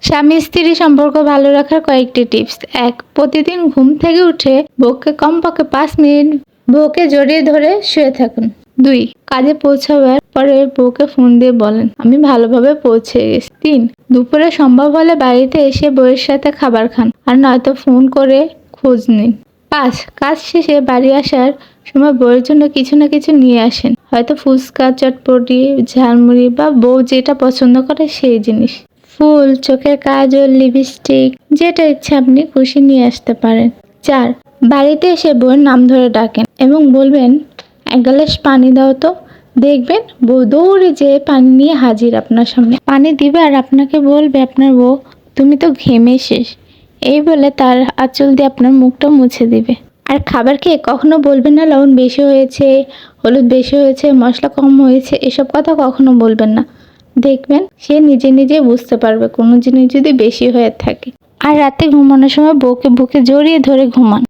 স্বামী স্ত্রী সম্পর্ক ভালো রাখার কয়েকটি টিপস। ১. প্রতিদিন ঘুম থেকে উঠে বউকে কমপক্ষে ৫ মিনিট বউকে জড়িয়ে ধরে শুয়ে থাকুন। ২. কাজে পৌঁছাবার পরে বউকে ফোন দিয়ে বলেন, আমি ভালোভাবে পৌঁছে গেছি। ৩. দুপুরে সম্ভব হলে বাড়িতে এসে বউয়ের সাথে খাবার খান, আর নয়তো ফোন করে খোঁজ নিন। ৫. কাজ শেষে বাড়ি আসার সময় বউয়ের জন্য কিছু না কিছু নিয়ে আসেন, হয়তো ফুচকা, চটপটি, ঝালমুড়ি বা বউ যেটা পছন্দ করে সেই জিনিস। ফুল, চোখের কাজল, লিপস্টিক, যেটা ইচ্ছা আপনি খুশি নিয়ে আসতে পারেন। ৪. বাড়িতে এসে বউয়ের নাম ধরে ডাকেন এবং বলবেন, এক গ্লাস পানি দাও তো। দেখবেন বউ দৌড়ে যেয়ে পানি নিয়ে হাজির আপনার সামনে। পানি দিবে আর আপনাকে বলবে আপনার বউ, তুমি তো ঘেমে শেষ। এই বলে তার আঁচল দিয়ে আপনার মুখটা মুছে দিবে। আর খাবার খেয়ে কখনো বলবেন না লবণ বেশি হয়েছে, হলুদ বেশি হয়েছে, মশলা কম হয়েছে, এসব কথা কখনো বলবেন না। দেখবেন সে নিজে নিজে বুঝতে পারবে কোনো জিনিস যদি বেশি হয়ে থাকে। আর রাতে ঘুমানোর সময় বউকে বুকে জড়িয়ে ধরে ঘুমান।